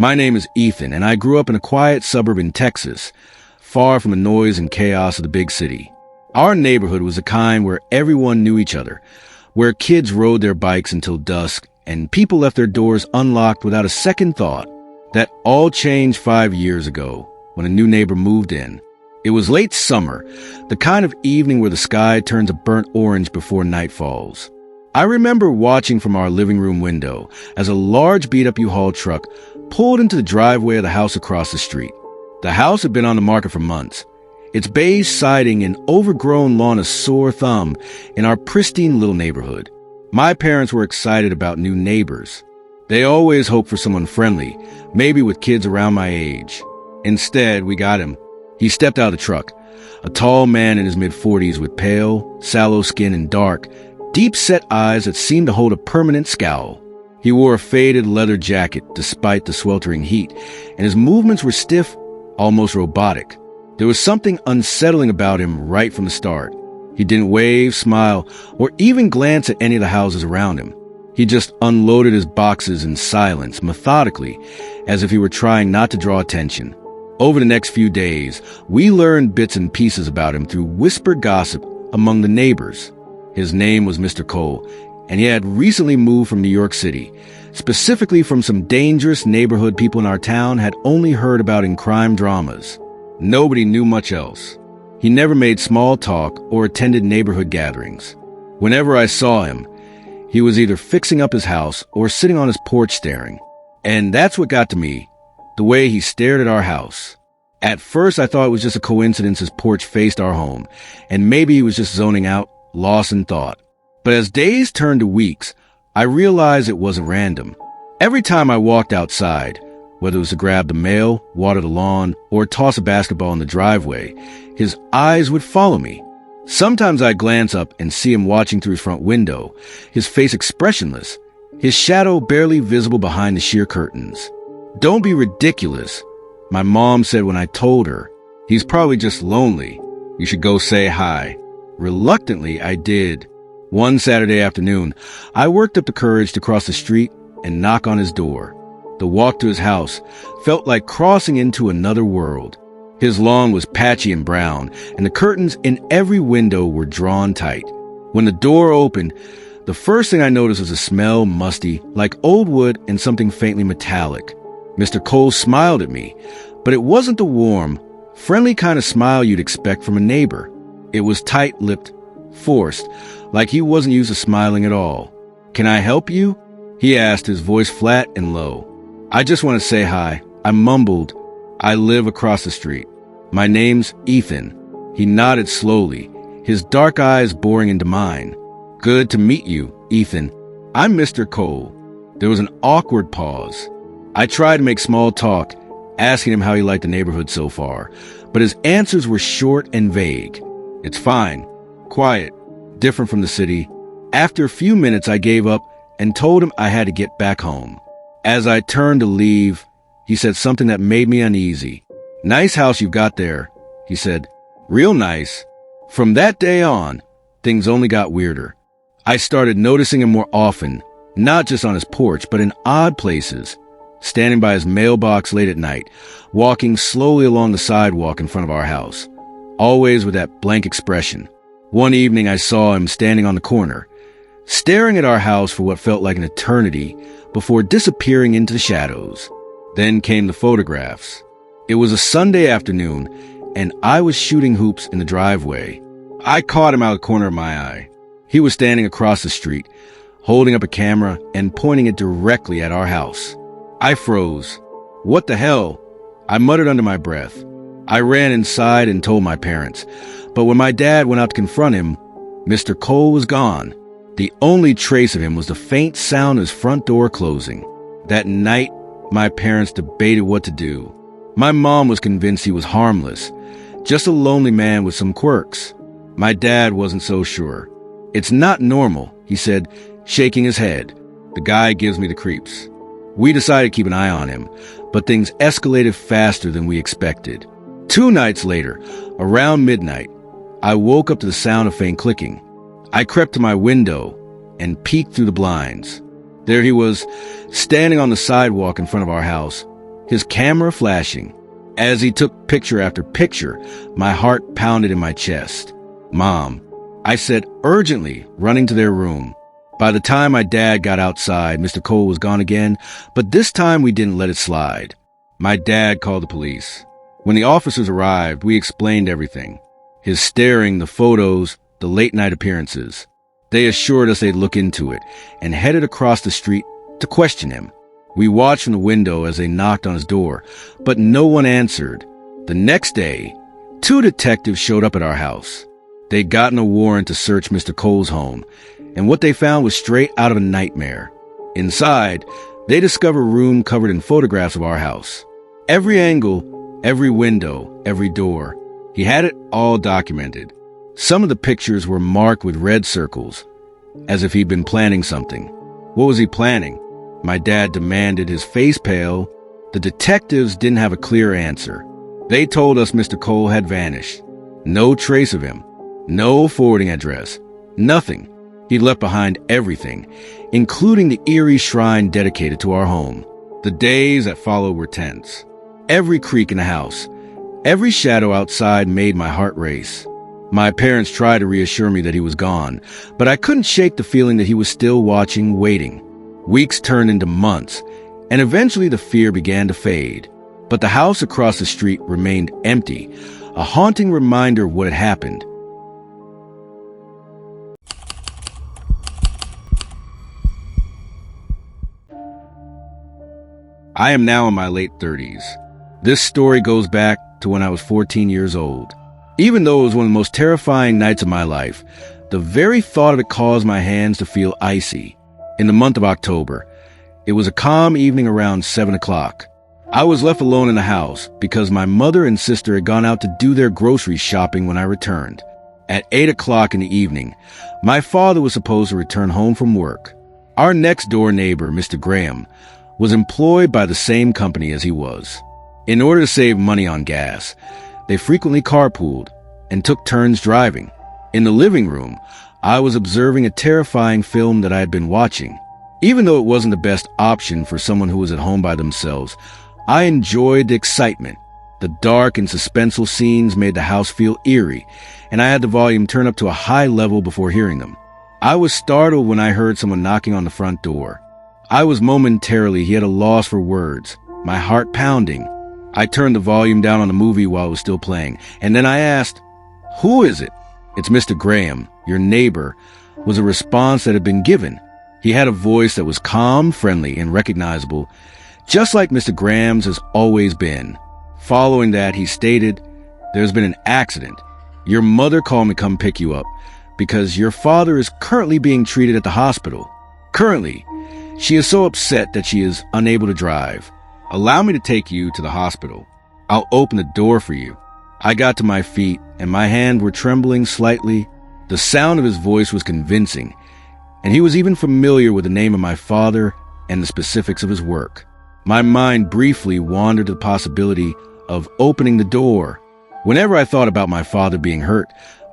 My name is Ethan, and I grew up in a quiet suburb in Texas, far from the noise and chaos of the big city. Our neighborhood was the kind where everyone knew each other, where kids rode their bikes until dusk, and people left their doors unlocked without a second thought. That all changed 5 years ago, when a new neighbor moved in. It was late summer, the kind of evening where the sky turns a burnt orange before night falls. I remember watching from our living room window as a large beat-up U-Haul truck pulled into the driveway of the house across the street. The house had been on the market for months, its beige siding and overgrown lawn a sore thumb in our pristine little neighborhood. My parents were excited about new neighbors. They always hoped for someone friendly, maybe with kids around my age. Instead, we got him. He stepped out of the truck, a tall man in his mid-40s with pale, sallow skin and dark, deep-set eyes that seemed to hold a permanent scowl. He wore a faded leather jacket despite the sweltering heat, and his movements were stiff, almost robotic. There was something unsettling about him right from the start. He didn't wave, smile, or even glance at any of the houses around him. He just unloaded his boxes in silence, methodically, as if he were trying not to draw attention. Over the next few days, we learned bits and pieces about him through whispered gossip among the neighbors. His name was Mr. Cole, and he had recently moved from New York City, specifically from some dangerous neighborhood people in our town had only heard about in crime dramas. Nobody knew much else. He never made small talk or attended neighborhood gatherings. Whenever I saw him, he was either fixing up his house or sitting on his porch staring. And that's what got to me, the way he stared at our house. At first, I thought it was just a coincidence his porch faced our home, and maybe he was just zoning out, lost in thought. But as days turned to weeks, I realized it wasn't random. Every time I walked outside, whether it was to grab the mail, water the lawn, or toss a basketball in the driveway, his eyes would follow me. Sometimes I'd glance up and see him watching through his front window, his face expressionless, his shadow barely visible behind the sheer curtains. "Don't be ridiculous," my mom said when I told her. "He's probably just lonely. You should go say hi." Reluctantly, I did. One Saturday afternoon, I worked up the courage to cross the street and knock on his door. The walk to his house felt like crossing into another world. His lawn was patchy and brown, and the curtains in every window were drawn tight. When the door opened, the first thing I noticed was a smell musty, like old wood and something faintly metallic. Mr. Cole smiled at me, but it wasn't the warm, friendly kind of smile you'd expect from a neighbor. It was tight-lipped, forced, like he wasn't used to smiling at all. "Can I help you?" he asked, his voice flat and low. "I just want to say hi," I mumbled. "I live across the street. My name's Ethan." He nodded slowly, his dark eyes boring into mine. "Good to meet you, Ethan. I'm Mr. Cole." There was an awkward pause. I tried to make small talk, asking him how he liked the neighborhood so far, but his answers were short and vague. "It's fine. Quiet. Different from the city." After a few minutes, I gave up and told him I had to get back home. As I turned to leave, he said something that made me uneasy. "Nice house you've got there," he said. "Real nice." From that day on, things only got weirder. I started noticing him more often, not just on his porch, but in odd places. Standing by his mailbox late at night, walking slowly along the sidewalk in front of our house, always with that blank expression. One evening I saw him standing on the corner, staring at our house for what felt like an eternity before disappearing into the shadows. Then came the photographs. It was a Sunday afternoon, and I was shooting hoops in the driveway. I caught him out of the corner of my eye. He was standing across the street, holding up a camera and pointing it directly at our house. I froze. "What the hell?" I muttered under my breath. I ran inside and told my parents, but when my dad went out to confront him, Mr. Cole was gone. The only trace of him was the faint sound of his front door closing. That night, my parents debated what to do. My mom was convinced he was harmless, just a lonely man with some quirks. My dad wasn't so sure. "It's not normal," he said, shaking his head. "The guy gives me the creeps." We decided to keep an eye on him, but things escalated faster than we expected. 2 nights later, around midnight, I woke up to the sound of faint clicking. I crept to my window and peeked through the blinds. There he was, standing on the sidewalk in front of our house, his camera flashing. As he took picture after picture, my heart pounded in my chest. "Mom," I said urgently, running to their room. By the time my dad got outside, Mr. Cole was gone again, but this time we didn't let it slide. My dad called the police. When the officers arrived, we explained everything. His staring, the photos, the late-night appearances. They assured us they'd look into it and headed across the street to question him. We watched from the window as they knocked on his door, but no one answered. The next day, 2 detectives showed up at our house. They'd gotten a warrant to search Mr. Cole's home, and what they found was straight out of a nightmare. Inside, they discovered a room covered in photographs of our house. Every angle, every window, every door. He had it all documented. Some of the pictures were marked with red circles, as if he'd been planning something. What was he planning? My dad demanded, his face pale. The detectives didn't have a clear answer. They told us Mr. Cole had vanished. No trace of him. No forwarding address. Nothing. He left behind everything, including the eerie shrine dedicated to our home. The days that followed were tense. Every creak in the house, every shadow outside made my heart race. My parents tried to reassure me that he was gone, but I couldn't shake the feeling that he was still watching, waiting. Weeks turned into months, and eventually the fear began to fade. But the house across the street remained empty, a haunting reminder of what had happened. I am now in my late 30s. This story goes back to when I was 14 years old. Even though it was one of the most terrifying nights of my life, the very thought of it caused my hands to feel icy. In the month of October, it was a calm evening around 7 o'clock. I was left alone in the house because my mother and sister had gone out to do their grocery shopping when I returned. At 8 o'clock in the evening, my father was supposed to return home from work. Our next-door neighbor, Mr. Graham, was employed by the same company as he was. In order to save money on gas, they frequently carpooled and took turns driving. In the living room, I was observing a terrifying film that I had been watching. Even though it wasn't the best option for someone who was at home by themselves, I enjoyed the excitement. The dark and suspenseful scenes made the house feel eerie, and I had the volume turned up to a high level before hearing them. I was startled when I heard someone knocking on the front door. I was momentarily at a loss for words, my heart pounding. I turned the volume down on the movie while it was still playing, and then I asked, "Who is it?" "It's Mr. Graham, your neighbor," was a response that had been given. He had a voice that was calm, friendly, and recognizable, just like Mr. Graham's has always been. Following that, he stated, "There's been an accident. Your mother called me to come pick you up because your father is currently being treated at the hospital. Currently, she is so upset that she is unable to drive. Allow me to take you to the hospital. I'll open the door for you." I got to my feet, and my hands were trembling slightly. The sound of his voice was convincing, and he was even familiar with the name of my father and the specifics of his work. My mind briefly wandered to the possibility of opening the door. Whenever I thought about my father being hurt,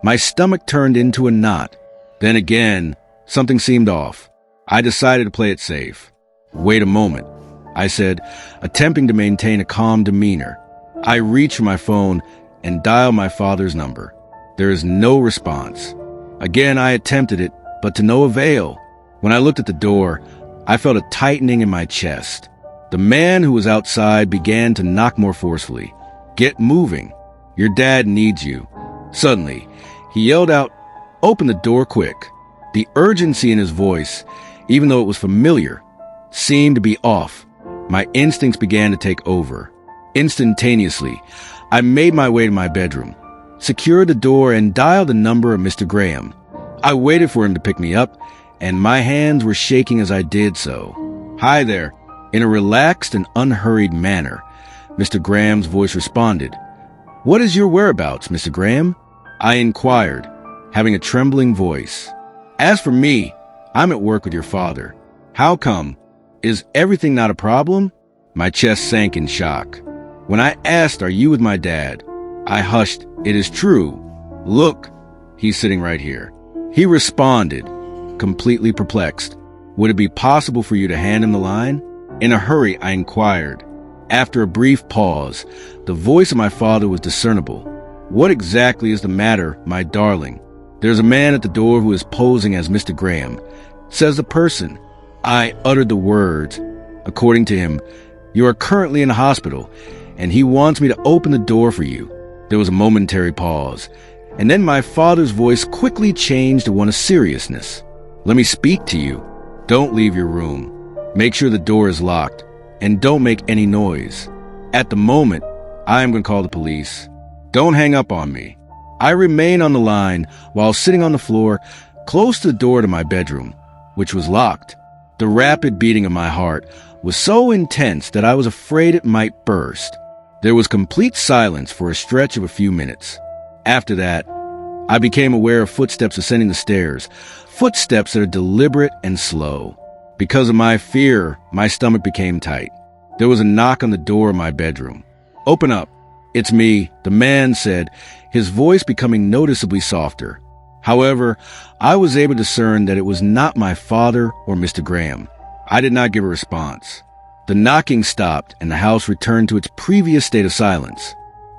my stomach turned into a knot. Then again, something seemed off. I decided to play it safe. "Wait a moment," I said, attempting to maintain a calm demeanor. I reached for my phone and dialed my father's number. There is no response. Again, I attempted it, but to no avail. When I looked at the door, I felt a tightening in my chest. The man who was outside began to knock more forcefully. "Get moving. Your dad needs you." Suddenly, he yelled out, "Open the door quick." The urgency in his voice, even though it was familiar, seemed to be off. My instincts began to take over. Instantaneously, I made my way to my bedroom, secured the door, and dialed the number of Mr. Graham. I waited for him to pick me up, and my hands were shaking as I did so. "Hi there." In a relaxed and unhurried manner, Mr. Graham's voice responded. "What is your whereabouts, Mr. Graham?" I inquired, having a trembling voice. "As for me, I'm at work with your father." "How come? Is everything not a problem?" My chest sank in shock. When I asked, "Are you with my dad?" I hushed, "It is true. Look, he's sitting right here." He responded, completely perplexed. "Would it be possible for you to hand him the line?" In a hurry, I inquired, After a brief pause, the voice of my father was discernible. "What exactly is the matter, my darling?" "There's a man at the door who is posing as Mr. Graham," says the person. I uttered the words. "According to him, you are currently in a hospital, and he wants me to open the door for you." There was a momentary pause, and then my father's voice quickly changed to one of seriousness. "Let me speak to you. Don't leave your room. Make sure the door is locked, and don't make any noise. At the moment, I am going to call the police. Don't hang up on me." I remained on the line while sitting on the floor close to the door to my bedroom, which was locked. The rapid beating of my heart was so intense that I was afraid it might burst. There was complete silence for a stretch of a few minutes. After that, I became aware of footsteps ascending the stairs, footsteps that are deliberate and slow. Because of my fear, my stomach became tight. There was a knock on the door of my bedroom. "Open up. It's me," the man said, his voice becoming noticeably softer. However, I was able to discern that it was not my father or Mr. Graham. I did not give a response. The knocking stopped and the house returned to its previous state of silence.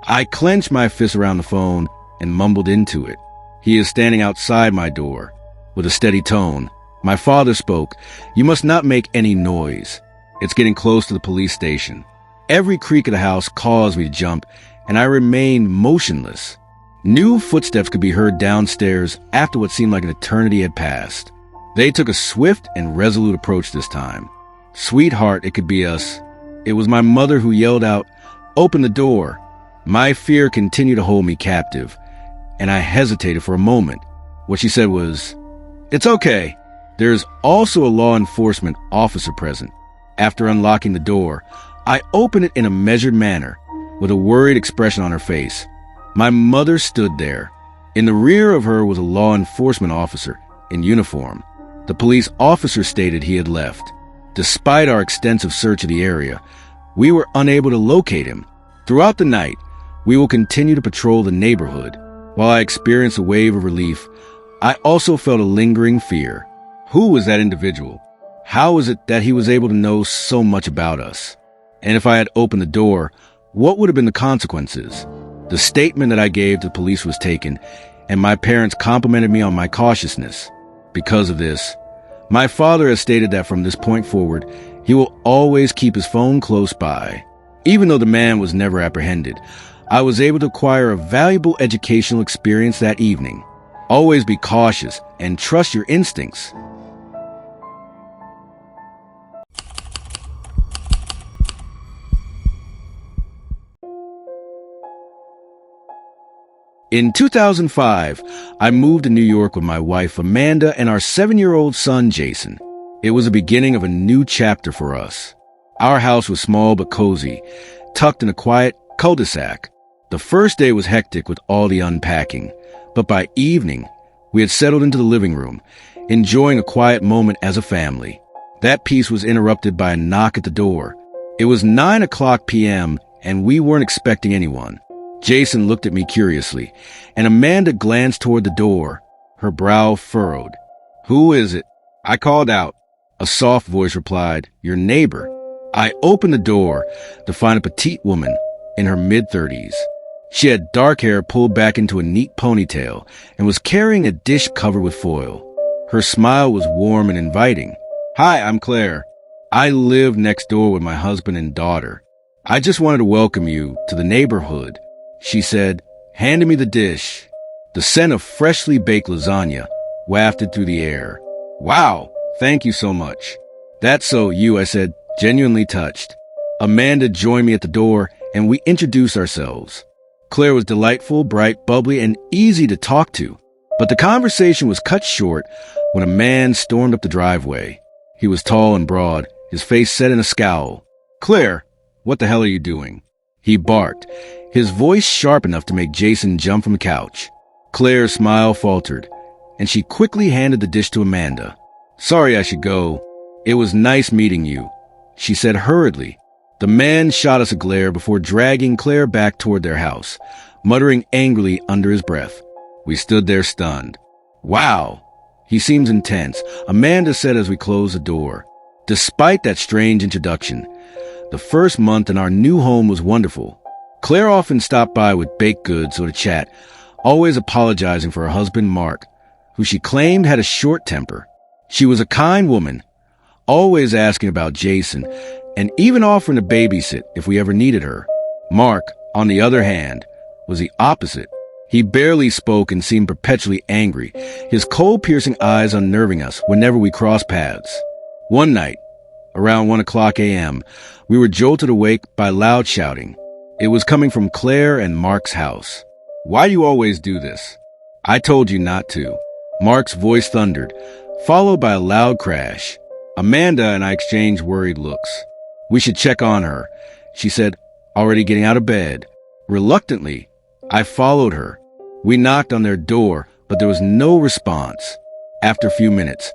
I clenched my fist around the phone and mumbled into it. "He is standing outside my door." With a steady tone, my father spoke. "You must not make any noise. It's getting close to the police station." Every creak of the house caused me to jump, and I remained motionless. New footsteps could be heard downstairs after what seemed like an eternity had passed. They took a swift and resolute approach this time. "Sweetheart, it could be us." It was my mother who yelled out, "Open the door." My fear continued to hold me captive, and I hesitated for a moment. What she said was, "It's okay." There's also a law enforcement officer present. After unlocking the door, I opened it in a measured manner, with a worried expression on her face. My mother stood there. In the rear of her was a law enforcement officer in uniform. The police officer stated he had left. Despite our extensive search of the area, we were unable to locate him. Throughout the night, we will continue to patrol the neighborhood. While I experienced a wave of relief, I also felt a lingering fear. Who was that individual? How is it that he was able to know so much about us? And if I had opened the door, what would have been the consequences? The statement that I gave to the police was taken, and my parents complimented me on my cautiousness. Because of this, my father has stated that from this point forward, he will always keep his phone close by. Even though the man was never apprehended, I was able to acquire a valuable educational experience that evening. Always be cautious and trust your instincts. In 2005, I moved to New York with my wife Amanda and our 7-year-old son Jason. It was the beginning of a new chapter for us. Our house was small but cozy, tucked in a quiet cul-de-sac. The first day was hectic with all the unpacking, but by evening, we had settled into the living room, enjoying a quiet moment as a family. That peace was interrupted by a knock at the door. It was 9:00 p.m., and we weren't expecting anyone. Jason looked at me curiously, and Amanda glanced toward the door, her brow furrowed. "Who is it?" I called out. A soft voice replied, "Your neighbor." I opened the door to find a petite woman in her mid-30s. She had dark hair pulled back into a neat ponytail and was carrying a dish covered with foil. Her smile was warm and inviting. "Hi, I'm Claire. I live next door with my husband and daughter. I just wanted to welcome you to the neighborhood," she said, handing me the dish. The scent of freshly baked lasagna wafted through the air. "Wow, thank you so much." "That's so you," I said, genuinely touched. Amanda joined me at the door, and we introduced ourselves. Claire was delightful, bright, bubbly, and easy to talk to. But the conversation was cut short when a man stormed up the driveway. He was tall and broad, his face set in a scowl. "Claire, what the hell are you doing?" he barked, his voice sharp enough to make Jason jump from the couch. Claire's smile faltered, and she quickly handed the dish to Amanda. "Sorry I should go. It was nice meeting you," she said hurriedly. The man shot us a glare before dragging Claire back toward their house, muttering angrily under his breath. We stood there stunned. "Wow, he seems intense," Amanda said as we closed the door. Despite that strange introduction, The first month in our new home was wonderful. Claire often stopped by with baked goods or to chat, always apologizing for her husband, Mark, who she claimed had a short temper. She was a kind woman, always asking about Jason, and even offering to babysit if we ever needed her. Mark, on the other hand, was the opposite. He barely spoke and seemed perpetually angry, his cold-piercing eyes unnerving us whenever we crossed paths. One night, around 1 a.m., we were jolted awake by loud shouting. It was coming from Claire and Mark's house. "Why do you always do this?" "I told you not to." Mark's voice thundered, followed by a loud crash. Amanda and I exchanged worried looks. "We should check on her," she said, already getting out of bed. Reluctantly, I followed her. We knocked on their door, but there was no response. After a few minutes,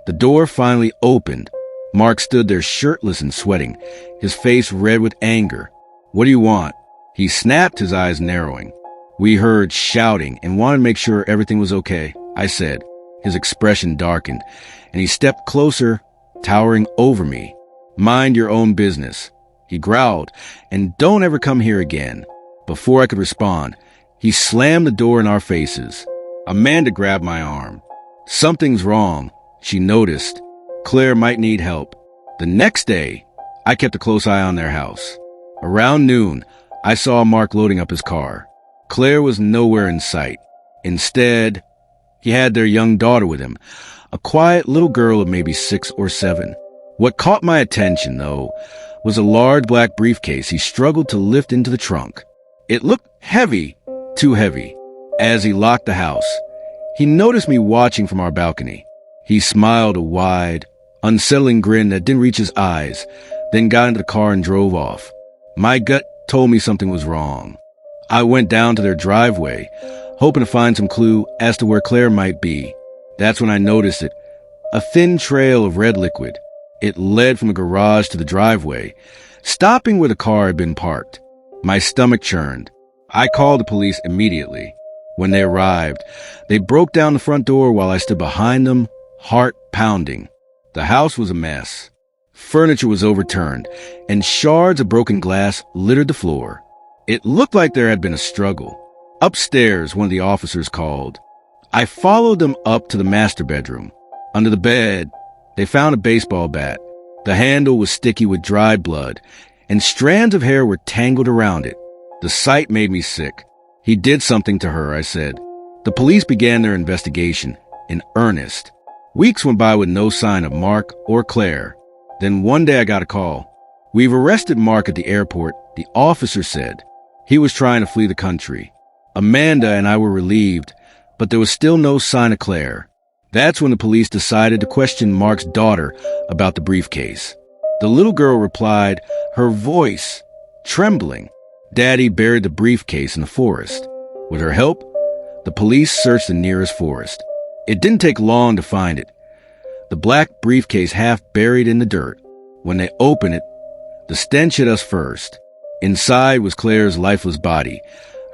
the door finally opened. Mark stood there shirtless and sweating, his face red with anger. "What do you want?" He snapped, his eyes narrowing. "We heard shouting and wanted to make sure everything was okay," I said. His expression darkened, and he stepped closer, towering over me. "Mind your own business," he growled, "and don't ever come here again." Before I could respond, he slammed the door in our faces. Amanda grabbed my arm. "Something's wrong," she noticed. "Claire might need help." The next day, I kept a close eye on their house. Around noon, I saw Mark loading up his car. Claire was nowhere in sight. Instead, he had their young daughter with him, a quiet little girl of maybe 6 or 7. What caught my attention, though, was a large black briefcase he struggled to lift into the trunk. It looked heavy, too heavy. As he locked the house, he noticed me watching from our balcony. He smiled a wide, unsettling grin that didn't reach his eyes, then got into the car and drove off. My gut told me something was wrong. I went down to their driveway, hoping to find some clue as to where Claire might be. That's when I noticed it, a thin trail of red liquid. It led from the garage to the driveway, stopping where the car had been parked. My stomach churned. I called the police immediately. When they arrived, they broke down the front door while I stood behind them, heart pounding. The house was a mess. Furniture was overturned, and shards of broken glass littered the floor. It looked like there had been a struggle. Upstairs, one of the officers called. I followed them up to the master bedroom. Under the bed, they found a baseball bat. The handle was sticky with dried blood, and strands of hair were tangled around it. The sight made me sick. "He did something to her," I said. The police began their investigation, in earnest. Weeks went by with no sign of Mark or Claire. Then one day I got a call. "We've arrested Mark at the airport," the officer said. "He was trying to flee the country." Amanda and I were relieved, but there was still no sign of Claire. That's when the police decided to question Mark's daughter about the briefcase. The little girl replied, her voice trembling, "Daddy buried the briefcase in the forest." With her help, the police searched the nearest forest. It didn't take long to find it. The black briefcase half buried in the dirt. When they opened it, the stench hit us first. Inside was Claire's lifeless body,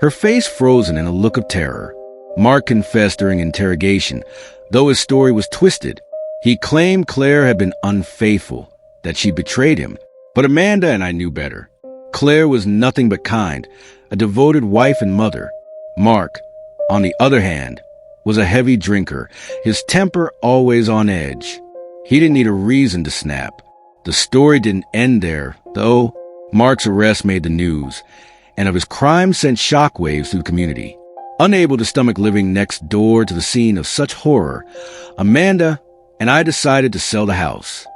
her face frozen in a look of terror. Mark confessed during interrogation, though his story was twisted. He claimed Claire had been unfaithful, that she betrayed him. But Amanda and I knew better. Claire was nothing but kind, a devoted wife and mother. Mark, on the other hand, was a heavy drinker, his temper always on edge. He didn't need a reason to snap. The story didn't end there, though. Mark's arrest made the news, and of his crime sent shockwaves through the community. Unable to stomach living next door to the scene of such horror, Amanda and I decided to sell the house.